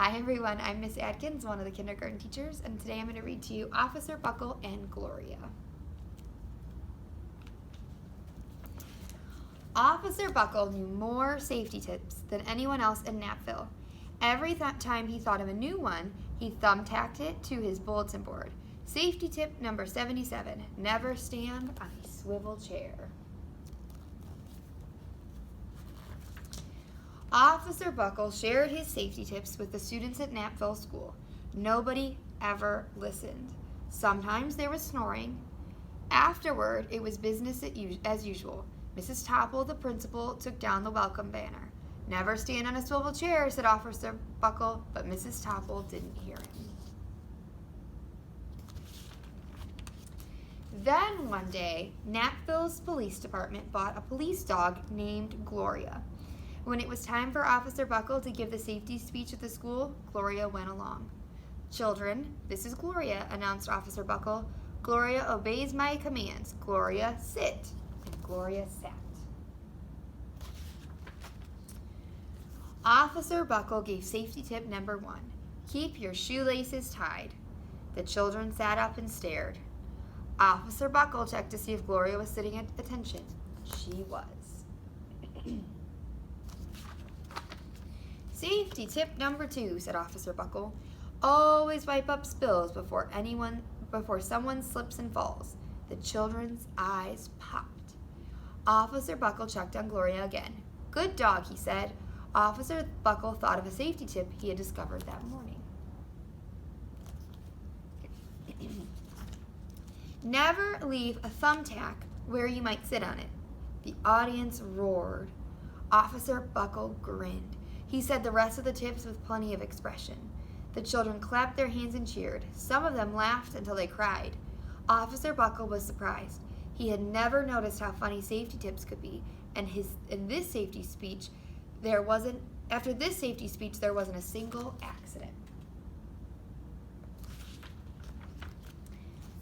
Hi everyone, I'm Miss Adkins, one of the kindergarten teachers, and today I'm going to read to you Officer Buckle and Gloria. Officer Buckle knew more safety tips than anyone else in Napville. Every time he thought of a new one, he thumbtacked it to his bulletin board. Safety tip number 77, never stand on a swivel chair. Officer Buckle shared his safety tips with the students at Napville School. Nobody ever listened. Sometimes there was snoring. Afterward, it was business as usual. Mrs. Topple, the principal, took down the welcome banner. Never stand on a swivel chair, said Officer Buckle, but Mrs. Topple didn't hear him. Then one day, Napville's police department bought a police dog named Gloria. When it was time for Officer Buckle to give the safety speech at the school, Gloria went along. "Children, this is Gloria," announced Officer Buckle. "Gloria obeys my commands. Gloria, sit." And Gloria sat. Officer Buckle gave safety tip number 1. Keep your shoelaces tied. The children sat up and stared. Officer Buckle checked to see if Gloria was sitting at attention. She was. Safety tip number 2, said Officer Buckle. Always wipe up spills before someone slips and falls. The children's eyes popped. Officer Buckle checked on Gloria again. Good dog, he said. Officer Buckle thought of a safety tip he had discovered that morning. Never leave a thumbtack where you might sit on it. The audience roared. Officer Buckle grinned. He said the rest of the tips with plenty of expression. The children clapped their hands and cheered. Some of them laughed until they cried. Officer Buckle was surprised. He had never noticed how funny safety tips could be, and after this safety speech, there wasn't a single accident.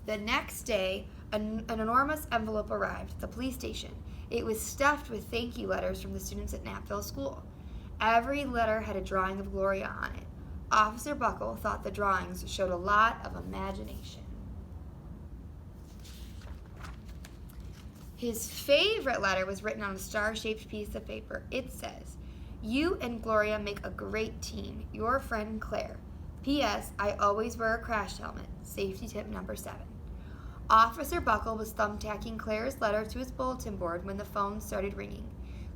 The next day, an enormous envelope arrived at the police station. It was stuffed with thank you letters from the students at Napville School. Every letter had a drawing of Gloria on it. Officer Buckle thought the drawings showed a lot of imagination. His favorite letter was written on a star-shaped piece of paper. It says, "You and Gloria make a great team. Your friend Claire. P.S. I always wear a crash helmet. Safety tip number 7. Officer Buckle was thumbtacking Claire's letter to his bulletin board when the phone started ringing.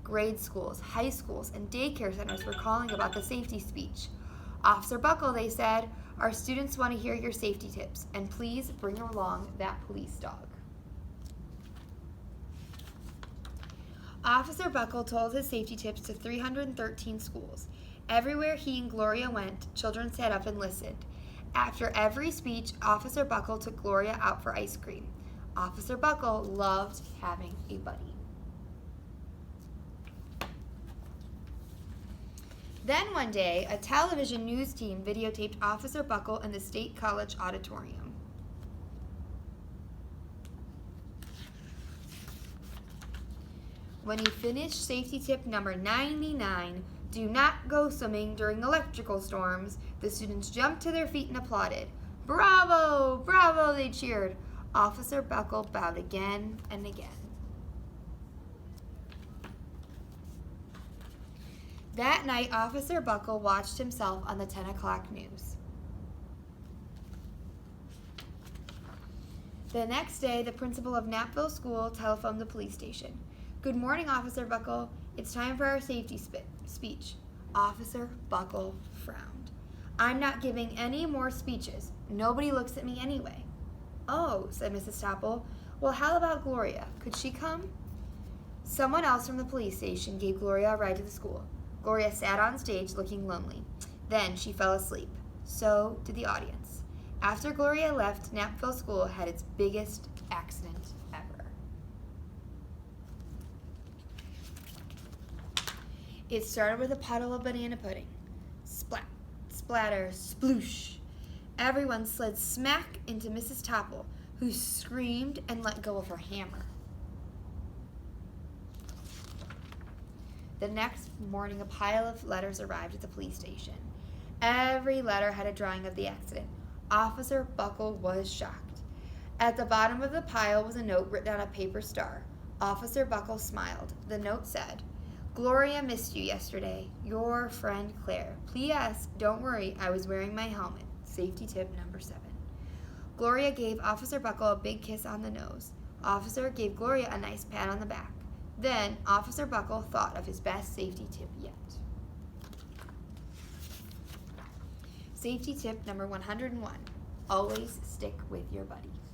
Grade schools, high schools, and daycare centers were calling about the safety speech. Officer Buckle, they said, our students want to hear your safety tips, and please bring along that police dog. Officer Buckle told his safety tips to 313 schools. Everywhere he and Gloria went, children sat up and listened. After every speech, Officer Buckle took Gloria out for ice cream. Officer Buckle loved having a buddy. Then one day, a television news team videotaped Officer Buckle in the State College auditorium. When he finished safety tip number 99, do not go swimming during electrical storms, the students jumped to their feet and applauded. Bravo! Bravo! They cheered. Officer Buckle bowed again and again. That night, Officer Buckle watched himself on the 10 o'clock news. The next day, the principal of Napville School telephoned the police station. Good morning, Officer Buckle. It's time for our safety speech. Officer Buckle frowned. I'm not giving any more speeches. Nobody looks at me anyway. Oh, said Mrs. Topple. Well, how about Gloria? Could she come? Someone else from the police station gave Gloria a ride to the school. Gloria sat on stage looking lonely. Then she fell asleep. So did the audience. After Gloria left, Napville School had its biggest accident ever. It started with a puddle of banana pudding. Splat, splatter, sploosh. Everyone slid smack into Mrs. Topple, who screamed and let go of her hammer. The next morning, a pile of letters arrived at the police station. Every letter had a drawing of the accident. Officer Buckle was shocked. At the bottom of the pile was a note written on a paper star. Officer Buckle smiled. The note said, "Gloria missed you yesterday. Your friend Claire. P.S. Don't worry, I was wearing my helmet. Safety tip number 7. Gloria gave Officer Buckle a big kiss on the nose. Officer gave Gloria a nice pat on the back. Then Officer Buckle thought of his best safety tip yet. Safety tip number 101. Always stick with your buddies.